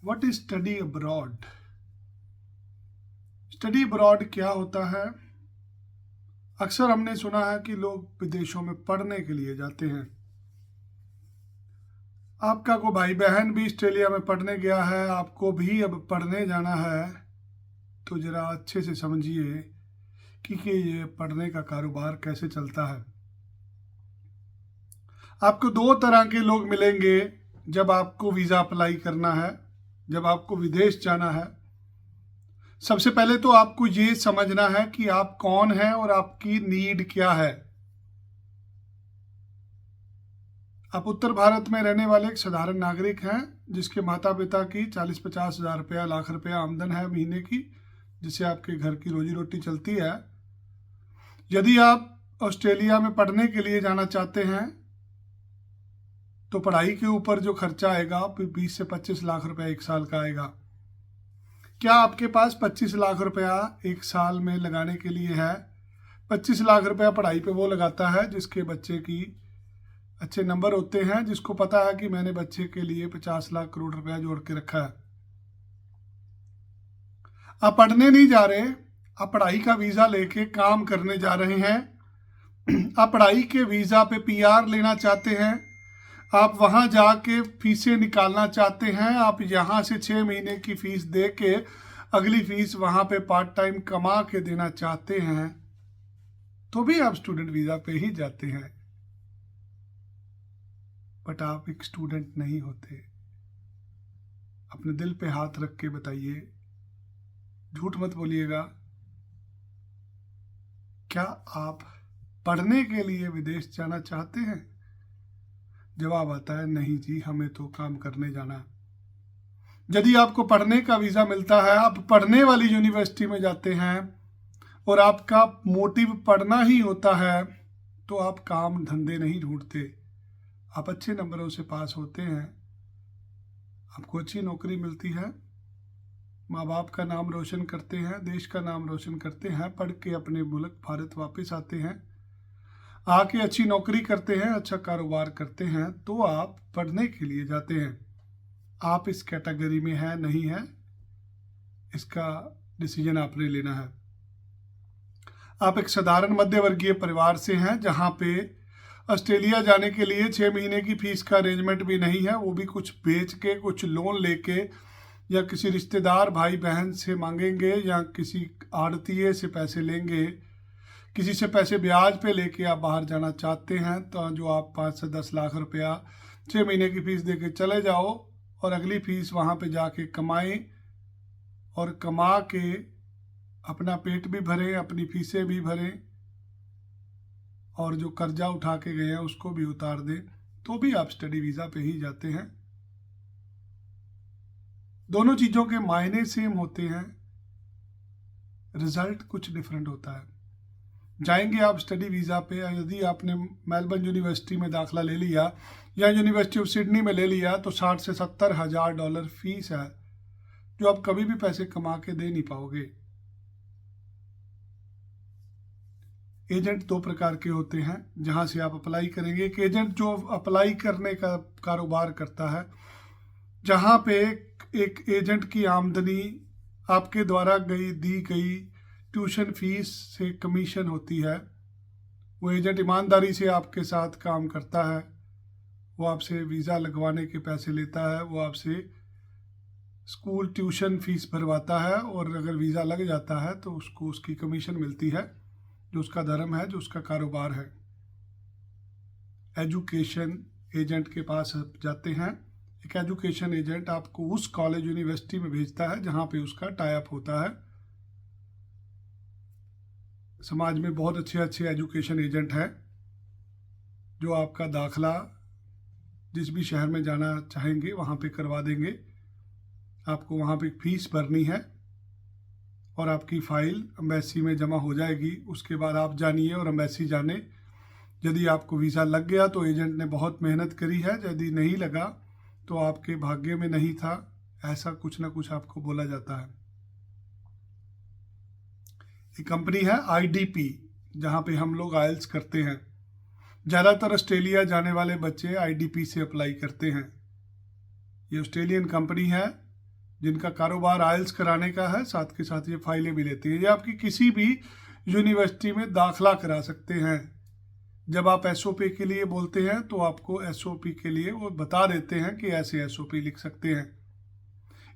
What is study abroad? Study abroad क्या होता है? अक्सर हमने सुना है कि लोग विदेशों में पढ़ने के लिए जाते हैं। आपका कोई भाई बहन भी ऑस्ट्रेलिया में पढ़ने गया है, आपको भी अब पढ़ने जाना है, तो ज़रा अच्छे से समझिए कि ये पढ़ने का कारोबार कैसे चलता है। आपको दो तरह के लोग मिलेंगे जब आपको वीज़ा अप्लाई करना है, जब आपको विदेश जाना है। सबसे पहले तो आपको ये समझना है कि आप कौन हैं और आपकी नीड क्या है। आप उत्तर भारत में रहने वाले एक साधारण नागरिक हैं जिसके माता पिता की 40-50 हज़ार रुपया, लाख रुपया आमदन है महीने की, जिससे आपके घर की रोजी रोटी चलती है। यदि आप ऑस्ट्रेलिया में पढ़ने के लिए जाना चाहते हैं तो पढ़ाई के ऊपर जो खर्चा आएगा 20 से 25 लाख रुपया एक साल का आएगा। क्या आपके पास 25 लाख रुपया एक साल में लगाने के लिए है? 25 लाख रुपया पढ़ाई पे वो लगाता है जिसके बच्चे की अच्छे नंबर होते हैं, जिसको पता है कि मैंने बच्चे के लिए 50 लाख करोड़ रुपया जोड़ के रखा है। आप पढ़ने नहीं जा रहे, आप पढ़ाई का वीज़ा लेके काम करने जा रहे हैं। आप पढ़ाई के वीज़ा पे पीआर लेना चाहते हैं, आप वहाँ जाके फीसें निकालना चाहते हैं, आप यहाँ से 6 महीने की फ़ीस दे के अगली फ़ीस वहाँ पे पार्ट टाइम कमा के देना चाहते हैं, तो भी आप स्टूडेंट वीज़ा पे ही जाते हैं। बट आप एक स्टूडेंट नहीं होते। अपने दिल पे हाथ रख के बताइए, झूठ मत बोलिएगा, क्या आप पढ़ने के लिए विदेश जाना चाहते हैं? जवाब आता है नहीं जी, हमें तो काम करने जाना है। यदि आपको पढ़ने का वीज़ा मिलता है, आप पढ़ने वाली यूनिवर्सिटी में जाते हैं और आपका मोटिव पढ़ना ही होता है, तो आप काम धंधे नहीं ढूंढते। आप अच्छे नंबरों से पास होते हैं, आपको अच्छी नौकरी मिलती है, माँ बाप का नाम रोशन करते हैं, देश का नाम रोशन करते हैं, पढ़ के अपने मुल्क भारत वापस आते हैं, आके अच्छी नौकरी करते हैं, अच्छा कारोबार करते हैं, तो आप पढ़ने के लिए जाते हैं। आप इस कैटेगरी में है नहीं है, इसका डिसीजन आपने लेना है। आप एक साधारण मध्यवर्गीय परिवार से हैं जहां पे ऑस्ट्रेलिया जाने के लिए 6 महीने की फीस का अरेंजमेंट भी नहीं है, वो भी कुछ बेच के, कुछ लोन लेके, या किसी रिश्तेदार भाई बहन से मांगेंगे, या किसी आड़तीये से पैसे लेंगे, किसी से पैसे ब्याज पे लेके आप बाहर जाना चाहते हैं, तो जो आप 5 से 10 लाख रुपया 6 महीने की फ़ीस दे के चले जाओ और अगली फ़ीस वहाँ पे जाके कमाएं और कमा के अपना पेट भी भरें, अपनी फीसें भी भरें और जो कर्जा उठा के गए हैं उसको भी उतार दें, तो भी आप स्टडी वीज़ा पे ही जाते हैं। दोनों चीज़ों के मायने सेम होते हैं, रिजल्ट कुछ डिफरेंट होता है। जाएंगे आप स्टडी वीज़ा पे, यदि आपने मेलबर्न यूनिवर्सिटी में दाखिला ले लिया या यूनिवर्सिटी ऑफ सिडनी में ले लिया, तो 60 से 70 हज़ार डॉलर फीस है जो आप कभी भी पैसे कमा के दे नहीं पाओगे। एजेंट 2 प्रकार के होते हैं जहां से आप अप्लाई करेंगे। एक एजेंट जो अप्लाई करने का कारोबार करता है, जहां पे एक एजेंट की आमदनी आपके द्वारा दी गई ट्यूशन फीस से कमीशन होती है। वो एजेंट ईमानदारी से आपके साथ काम करता है, वो आपसे वीज़ा लगवाने के पैसे लेता है, वो आपसे स्कूल ट्यूशन फीस भरवाता है, और अगर वीज़ा लग जाता है तो उसको उसकी कमीशन मिलती है, जो उसका धर्म है, जो उसका कारोबार है। एजुकेशन एजेंट के पास आप जाते हैं। एक एजुकेशन एजेंट आपको उस कॉलेज यूनिवर्सिटी में भेजता है जहाँ पे उसका टाई अप होता है। समाज में बहुत अच्छे अच्छे एजुकेशन एजेंट हैं जो आपका दाखला जिस भी शहर में जाना चाहेंगे वहाँ पे करवा देंगे। आपको वहाँ पे फीस भरनी है और आपकी फ़ाइल एम्बेसी में जमा हो जाएगी। उसके बाद आप जानिए और एम्बेसी जाने। यदि आपको वीज़ा लग गया तो एजेंट ने बहुत मेहनत करी है, यदि नहीं लगा तो आपके भाग्य में नहीं था, ऐसा कुछ ना कुछ आपको बोला जाता है। एक कंपनी है IDP, जहाँ पे हम लोग आइल्स करते हैं। ज़्यादातर ऑस्ट्रेलिया जाने वाले बच्चे IDP से अप्लाई करते हैं। ये ऑस्ट्रेलियन कंपनी है जिनका कारोबार आइल्स कराने का है, साथ के साथ ये फाइलें भी लेते हैं। ये आपकी किसी भी यूनिवर्सिटी में दाखला करा सकते हैं। जब आप एसओपी के लिए बोलते हैं तो आपको एसओपी के लिए वो बता देते हैं कि ऐसे एसओपी लिख सकते हैं।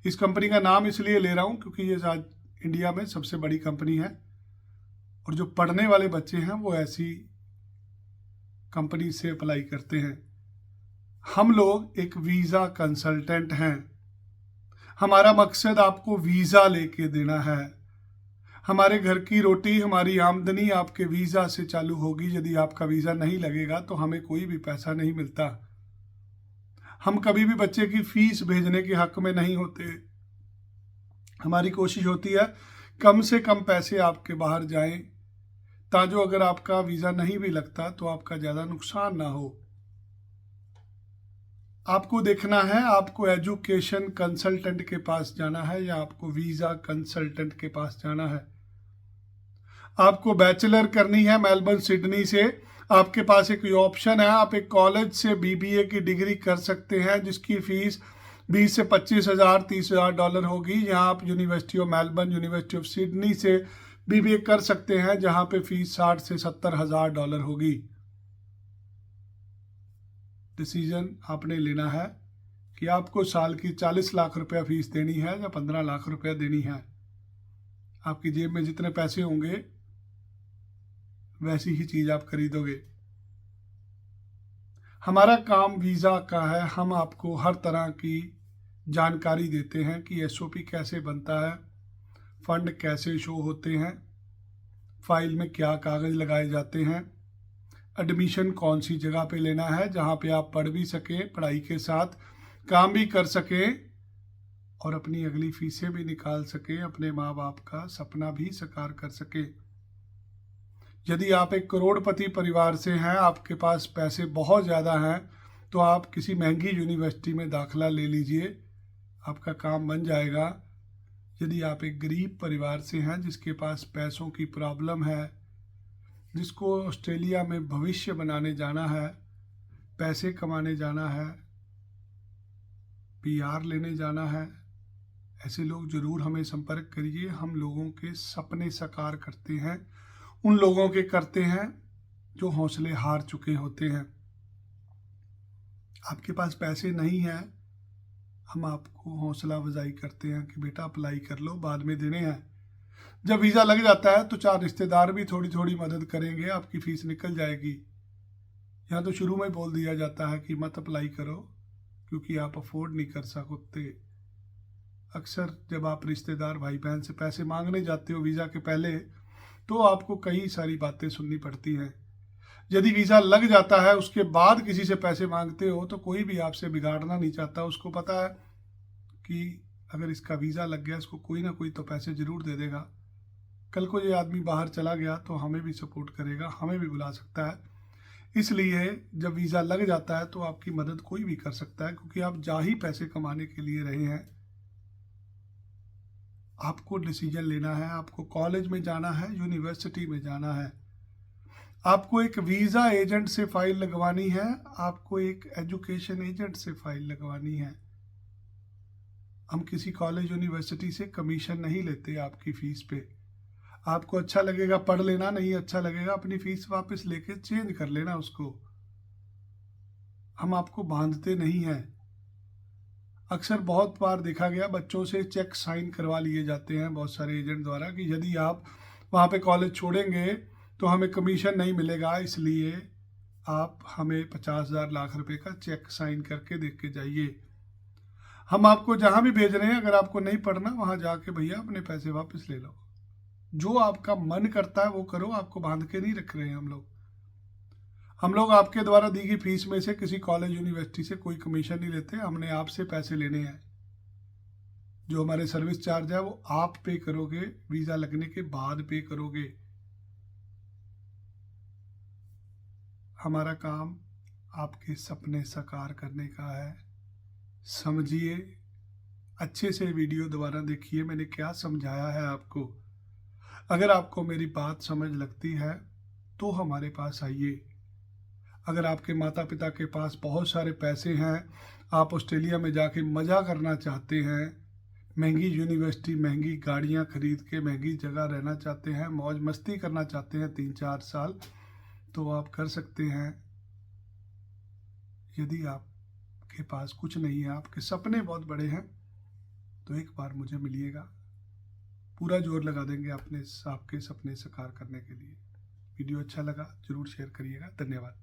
इस कंपनी का नाम इसलिए ले रहा हूँ क्योंकि ये आज इंडिया में सबसे बड़ी कंपनी है, और जो पढ़ने वाले बच्चे हैं वो ऐसी कंपनी से अप्लाई करते हैं। हम लोग एक वीज़ा कंसल्टेंट हैं। हमारा मकसद आपको वीज़ा लेके देना है। हमारे घर की रोटी, हमारी आमदनी आपके वीज़ा से चालू होगी। यदि आपका वीज़ा नहीं लगेगा तो हमें कोई भी पैसा नहीं मिलता। हम कभी भी बच्चे की फीस भेजने के हक में नहीं होते। हमारी कोशिश होती है कम से कम पैसे आपके बाहर जाएं, ताजो अगर आपका वीज़ा नहीं भी लगता तो आपका ज़्यादा नुकसान ना हो। आपको देखना है आपको एजुकेशन कंसल्टेंट के पास जाना है या आपको वीज़ा कंसल्टेंट के पास जाना है। आपको बैचलर करनी है मेलबर्न सिडनी से, आपके पास एक ऑप्शन है, आप एक कॉलेज से बीबीए की डिग्री कर सकते हैं जिसकी फीस 20 से 25,000 $30,000 होगी। यहाँ आप university of Melbourne, university of Sydney से बीबीए कर सकते हैं जहाँ पे फीस 60 से $70,000 होगी। डिसीजन आपने लेना है कि आपको साल की 40 लाख रुपया फीस देनी है या 15 लाख रुपया देनी है। आपकी जेब में जितने पैसे होंगे वैसी ही चीज़ आप खरीदोगे। हमारा काम वीज़ा का है। हम आपको हर तरह की जानकारी देते हैं कि एसओपी कैसे बनता है, फंड कैसे शो होते हैं, फाइल में क्या कागज़ लगाए जाते हैं, एडमिशन कौन सी जगह पे लेना है जहाँ पे आप पढ़ भी सकें, पढ़ाई के साथ काम भी कर सकें और अपनी अगली फीसें भी निकाल सकें, अपने माँ बाप का सपना भी साकार कर सकें। यदि आप एक करोड़पति परिवार से हैं, आपके पास पैसे बहुत ज़्यादा हैं, तो आप किसी महंगी यूनिवर्सिटी में दाखला ले लीजिए, आपका काम बन जाएगा। यदि आप एक गरीब परिवार से हैं जिसके पास पैसों की प्रॉब्लम है, जिसको ऑस्ट्रेलिया में भविष्य बनाने जाना है, पैसे कमाने जाना है, पीआर लेने जाना है, ऐसे लोग ज़रूर हमें संपर्क करिए। हम लोगों के सपने साकार करते हैं, उन लोगों के करते हैं जो हौसले हार चुके होते हैं। आपके पास पैसे नहीं हैं, हम आपको हौसला अफजाई करते हैं कि बेटा अप्लाई कर लो, बाद में देने हैं। जब वीज़ा लग जाता है तो 4 रिश्तेदार भी थोड़ी थोड़ी मदद करेंगे, आपकी फ़ीस निकल जाएगी। यहाँ तो शुरू में बोल दिया जाता है कि मत अप्लाई करो क्योंकि आप अफोर्ड नहीं कर सकते। अक्सर जब आप रिश्तेदार भाई बहन से पैसे मांगने जाते हो वीज़ा के पहले, तो आपको कई सारी बातें सुननी पड़ती हैं। यदि वीज़ा लग जाता है उसके बाद किसी से पैसे मांगते हो तो कोई भी आपसे बिगाड़ना नहीं चाहता। उसको पता है कि अगर इसका वीज़ा लग गया इसको कोई ना कोई तो पैसे ज़रूर दे देगा। कल को ये आदमी बाहर चला गया तो हमें भी सपोर्ट करेगा, हमें भी बुला सकता है। इसलिए जब वीज़ा लग जाता है तो आपकी मदद कोई भी कर सकता है, क्योंकि आप जा ही पैसे कमाने के लिए रहे हैं। आपको डिसीजन लेना है, आपको कॉलेज में जाना है, यूनिवर्सिटी में जाना है, आपको एक वीज़ा एजेंट से फाइल लगवानी है, आपको एक एजुकेशन एजेंट से फाइल लगवानी है। हम किसी कॉलेज यूनिवर्सिटी से कमीशन नहीं लेते आपकी फ़ीस पे। आपको अच्छा लगेगा पढ़ लेना, नहीं अच्छा लगेगा अपनी फ़ीस वापस लेके चेंज कर लेना उसको। हम आपको बांधते नहीं हैं। अक्सर बहुत बार देखा गया बच्चों से चेक साइन करवा लिए जाते हैं बहुत सारे एजेंट द्वारा कि यदि आप वहाँ पे कॉलेज छोड़ेंगे तो हमें कमीशन नहीं मिलेगा, इसलिए आप हमें 50,000 लाख रुपए का चेक साइन करके दे के जाइए। हम आपको जहाँ भी भेज रहे हैं, अगर आपको नहीं पढ़ना वहाँ जाके भैया अपने पैसे वापस ले लो। जो आपका मन करता है वो करो, आपको बांध के नहीं रख रहे हैं हम लोग आपके द्वारा दी गई फीस में से किसी कॉलेज यूनिवर्सिटी से कोई कमीशन नहीं लेते। हमने आपसे पैसे लेने हैं। जो हमारे सर्विस चार्ज है वो आप पे करोगे, वीज़ा लगने के बाद पे करोगे। हमारा काम आपके सपने साकार करने का है। समझिए, अच्छे से वीडियो दोबारा देखिए, मैंने क्या समझाया है आपको। अगर आपको मेरी बात समझ लगती है तो हमारे पास आइए। अगर आपके माता पिता के पास बहुत सारे पैसे हैं, आप ऑस्ट्रेलिया में जाके मज़ा करना चाहते हैं, महंगी यूनिवर्सिटी, महंगी गाड़ियां खरीद के महंगी जगह रहना चाहते हैं, मौज मस्ती करना चाहते हैं 3-4 साल, तो आप कर सकते हैं। यदि आपके पास कुछ नहीं है, आपके सपने बहुत बड़े हैं, तो एक बार मुझे मिलिएगा, पूरा जोर लगा देंगे आपके सपने साकार करने के लिए। वीडियो अच्छा लगा जरूर शेयर करिएगा। धन्यवाद।